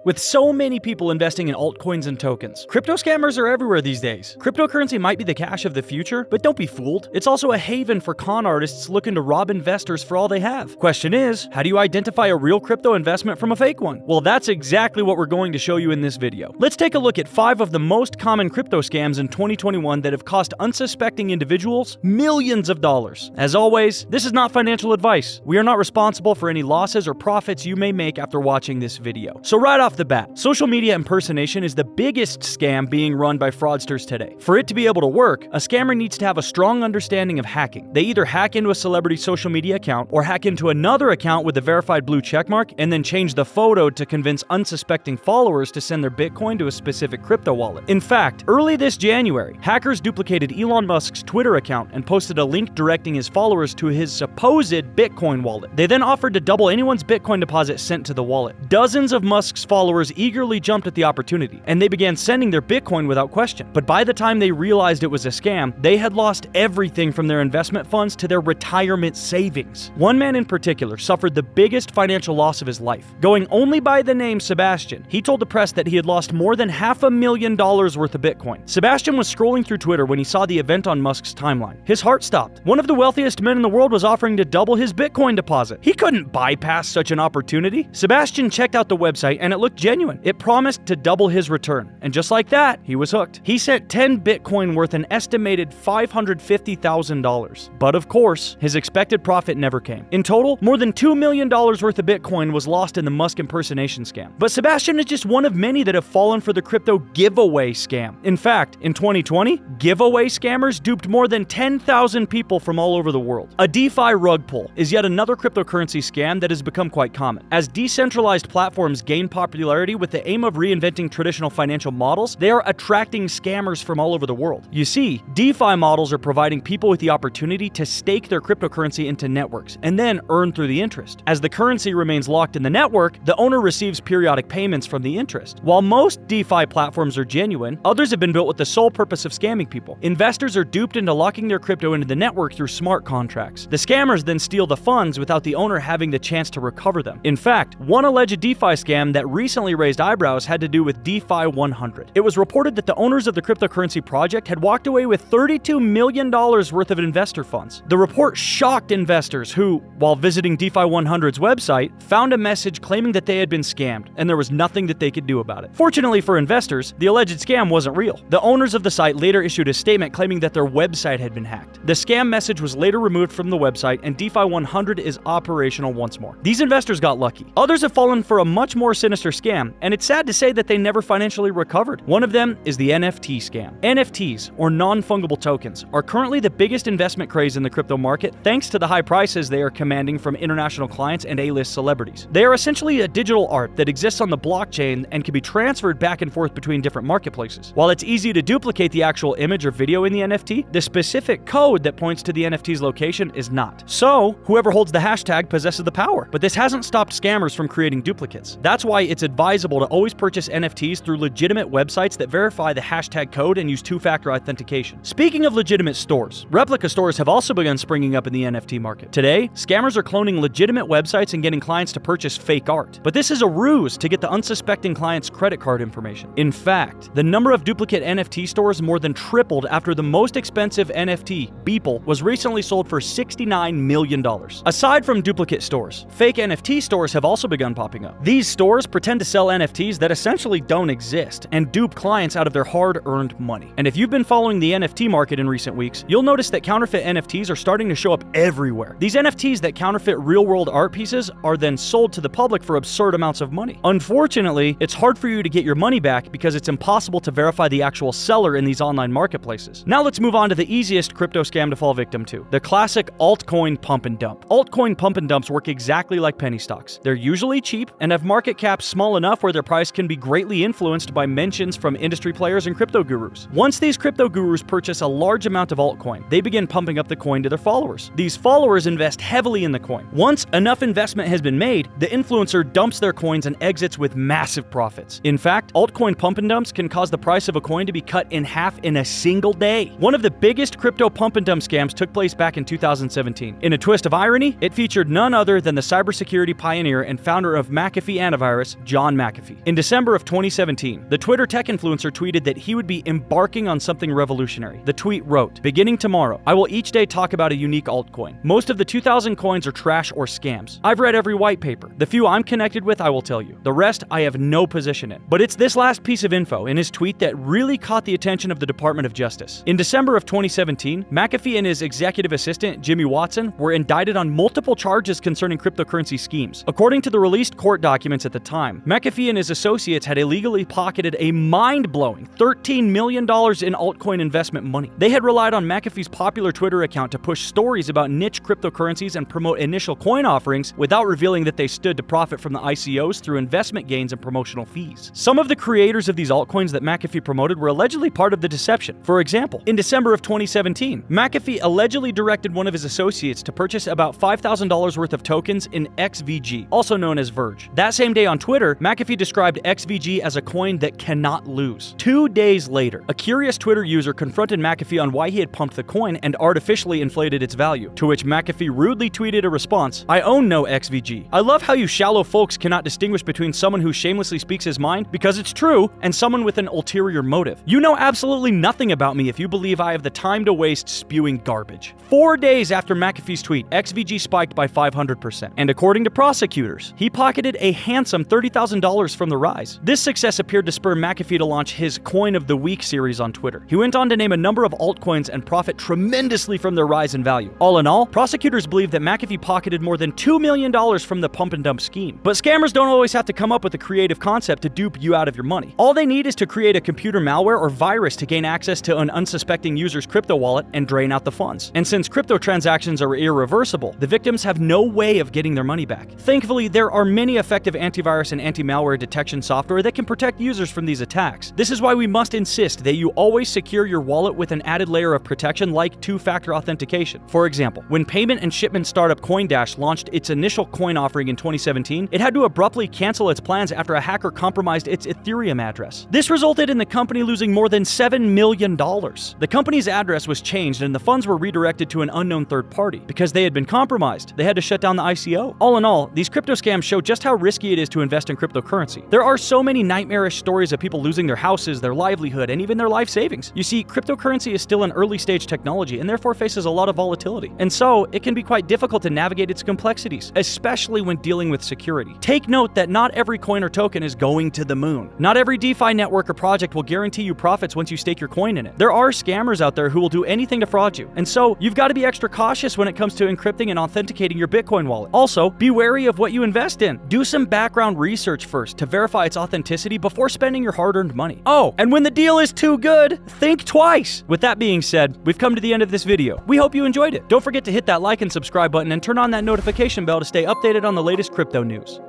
With so many people investing in altcoins and tokens, crypto scammers are everywhere these days. Cryptocurrency might be the cash of the future, but don't be fooled. It's also a haven for con artists looking to rob investors for all they have. Question is, how do you identify a real crypto investment from a fake one? Well, that's exactly what we're going to show you in this video. Let's take a look at 5 of the most common crypto scams in 2021 that have cost unsuspecting individuals millions of dollars. As always, this is not financial advice. We are not responsible for any losses or profits you may make after watching this video. So right off the bat, social media impersonation is the biggest scam being run by fraudsters today. For it to be able to work, a scammer needs to have a strong understanding of hacking. They either hack into a celebrity's social media account or hack into another account with a verified blue checkmark and then change the photo to convince unsuspecting followers to send their Bitcoin to a specific crypto wallet. In fact, early this January, hackers duplicated Elon Musk's Twitter account and posted a link directing his followers to his supposed Bitcoin wallet. They then offered to double anyone's Bitcoin deposit sent to the wallet. Dozens of Musk's followers eagerly jumped at the opportunity, and they began sending their Bitcoin without question. But by the time they realized it was a scam, they had lost everything from their investment funds to their retirement savings. One man in particular suffered the biggest financial loss of his life. Going only by the name Sebastian, he told the press that he had lost more than $500,000 worth of Bitcoin. Sebastian was scrolling through Twitter when he saw the event on Musk's timeline. His heart stopped. One of the wealthiest men in the world was offering to double his Bitcoin deposit. He couldn't bypass such an opportunity. Sebastian checked out the website and it looked genuine. It promised to double his return. And just like that, he was hooked. He sent 10 Bitcoin worth an estimated $550,000. But of course, his expected profit never came. In total, more than $2 million worth of Bitcoin was lost in the Musk impersonation scam. But Sebastian is just one of many that have fallen for the crypto giveaway scam. In fact, in 2020, giveaway scammers duped more than 10,000 people from all over the world. A DeFi rug pull is yet another cryptocurrency scam that has become quite common. As decentralized platforms gain popularity with the aim of reinventing traditional financial models, they are attracting scammers from all over the world. You see, DeFi models are providing people with the opportunity to stake their cryptocurrency into networks and then earn through the interest. As the currency remains locked in the network, the owner receives periodic payments from the interest. While most DeFi platforms are genuine, others have been built with the sole purpose of scamming people. Investors are duped into locking their crypto into the network through smart contracts. The scammers then steal the funds without the owner having the chance to recover them. In fact, one alleged DeFi scam that recently raised eyebrows had to do with DeFi 100. It was reported that the owners of the cryptocurrency project had walked away with $32 million worth of investor funds. The report shocked investors who, while visiting DeFi 100's website, found a message claiming that they had been scammed, and there was nothing that they could do about it. Fortunately for investors, the alleged scam wasn't real. The owners of the site later issued a statement claiming that their website had been hacked. The scam message was later removed from the website, and DeFi 100 is operational once more. These investors got lucky. Others have fallen for a much more sinister scam, and it's sad to say that they never financially recovered. One of them is the NFT scam. NFTs, or non-fungible tokens, are currently the biggest investment craze in the crypto market thanks to the high prices they are commanding from international clients and A-list celebrities. They are essentially a digital art that exists on the blockchain and can be transferred back and forth between different marketplaces. While it's easy to duplicate the actual image or video in the NFT, the specific code that points to the NFT's location is not. So, whoever holds the hashtag possesses the power. But this hasn't stopped scammers from creating duplicates. That's why it's advisable to always purchase NFTs through legitimate websites that verify the hashtag code and use two-factor authentication. Speaking of legitimate stores, replica stores have also begun springing up in the NFT market. Today, scammers are cloning legitimate websites and getting clients to purchase fake art. But this is a ruse to get the unsuspecting client's credit card information. In fact, the number of duplicate NFT stores more than tripled after the most expensive NFT, Beeple, was recently sold for $69 million. Aside from duplicate stores, fake NFT stores have also begun popping up. These stores pretend to sell NFTs that essentially don't exist and dupe clients out of their hard-earned money. And if you've been following the NFT market in recent weeks, you'll notice that counterfeit NFTs are starting to show up everywhere. These NFTs that counterfeit real-world art pieces are then sold to the public for absurd amounts of money. Unfortunately, it's hard for you to get your money back because it's impossible to verify the actual seller in these online marketplaces. Now let's move on to the easiest crypto scam to fall victim to, the classic altcoin pump and dump. Altcoin pump and dumps work exactly like penny stocks. They're usually cheap and have market caps small enough where their price can be greatly influenced by mentions from industry players and crypto gurus. Once these crypto gurus purchase a large amount of altcoin, they begin pumping up the coin to their followers. These followers invest heavily in the coin. Once enough investment has been made, the influencer dumps their coins and exits with massive profits. In fact, altcoin pump and dumps can cause the price of a coin to be cut in half in a single day. One of the biggest crypto pump and dump scams took place back in 2017. In a twist of irony, it featured none other than the cybersecurity pioneer and founder of McAfee antivirus, John McAfee. In December of 2017, the Twitter tech influencer tweeted that he would be embarking on something revolutionary. The tweet wrote, "Beginning tomorrow, I will each day talk about a unique altcoin. Most of the 2,000 coins are trash or scams. I've read every white paper. The few I'm connected with, I will tell you. The rest, I have no position in." But it's this last piece of info in his tweet that really caught the attention of the Department of Justice. In December of 2017, McAfee and his executive assistant, Jimmy Watson, were indicted on multiple charges concerning cryptocurrency schemes. According to the released court documents at the time, McAfee and his associates had illegally pocketed a mind-blowing $13 million in altcoin investment money. They had relied on McAfee's popular Twitter account to push stories about niche cryptocurrencies and promote initial coin offerings without revealing that they stood to profit from the ICOs through investment gains and promotional fees. Some of the creators of these altcoins that McAfee promoted were allegedly part of the deception. For example, in December of 2017, McAfee allegedly directed one of his associates to purchase about $5,000 worth of tokens in XVG, also known as Verge. That same day on Twitter, McAfee described XVG as a coin that cannot lose. 2 days later, a curious Twitter user confronted McAfee on why he had pumped the coin and artificially inflated its value, to which McAfee rudely tweeted a response, "I own no XVG. I love how you shallow folks cannot distinguish between someone who shamelessly speaks his mind because it's true and someone with an ulterior motive. You know absolutely nothing about me if you believe I have the time to waste spewing garbage." 4 days after McAfee's tweet, XVG spiked by 500%. And according to prosecutors, he pocketed a handsome $30,000 from the rise. This success appeared to spur McAfee to launch his Coin of the Week series on Twitter. He went on to name a number of altcoins and profit tremendously from their rise in value. All in all, prosecutors believe that McAfee pocketed more than $2 million from the pump and dump scheme. But scammers don't always have to come up with a creative concept to dupe you out of your money. All they need is to create a computer malware or virus to gain access to an unsuspecting user's crypto wallet and drain out the funds. And since crypto transactions are irreversible, the victims have no way of getting their money back. Thankfully, there are many effective antivirus and anti-malware detection software that can protect users from these attacks. This is why we must insist that you always secure your wallet with an added layer of protection like two-factor authentication. For example, when payment and shipment startup CoinDash launched its initial coin offering in 2017, it had to abruptly cancel its plans after a hacker compromised its Ethereum address. This resulted in the company losing more than $7 million. The company's address was changed and the funds were redirected to an unknown third party. Because they had been compromised, they had to shut down the ICO. All in all, these crypto scams show just how risky it is to invest in cryptocurrency. There are so many nightmarish stories of people losing their houses, their livelihood, and even their life savings. You see, cryptocurrency is still an early stage technology and therefore faces a lot of volatility. And so, it can be quite difficult to navigate its complexities, especially when dealing with security. Take note that not every coin or token is going to the moon. Not every DeFi network or project will guarantee you profits once you stake your coin in it. There are scammers out there who will do anything to fraud you. And so, you've got to be extra cautious when it comes to encrypting and authenticating your Bitcoin wallet. Also, be wary of what you invest in. Do some background research first to verify its authenticity before spending your hard-earned money. Oh, and when the deal is too good, think twice. With that being said, we've come to the end of this video. We hope you enjoyed it. Don't forget to hit that like and subscribe button and turn on that notification bell to stay updated on the latest crypto news.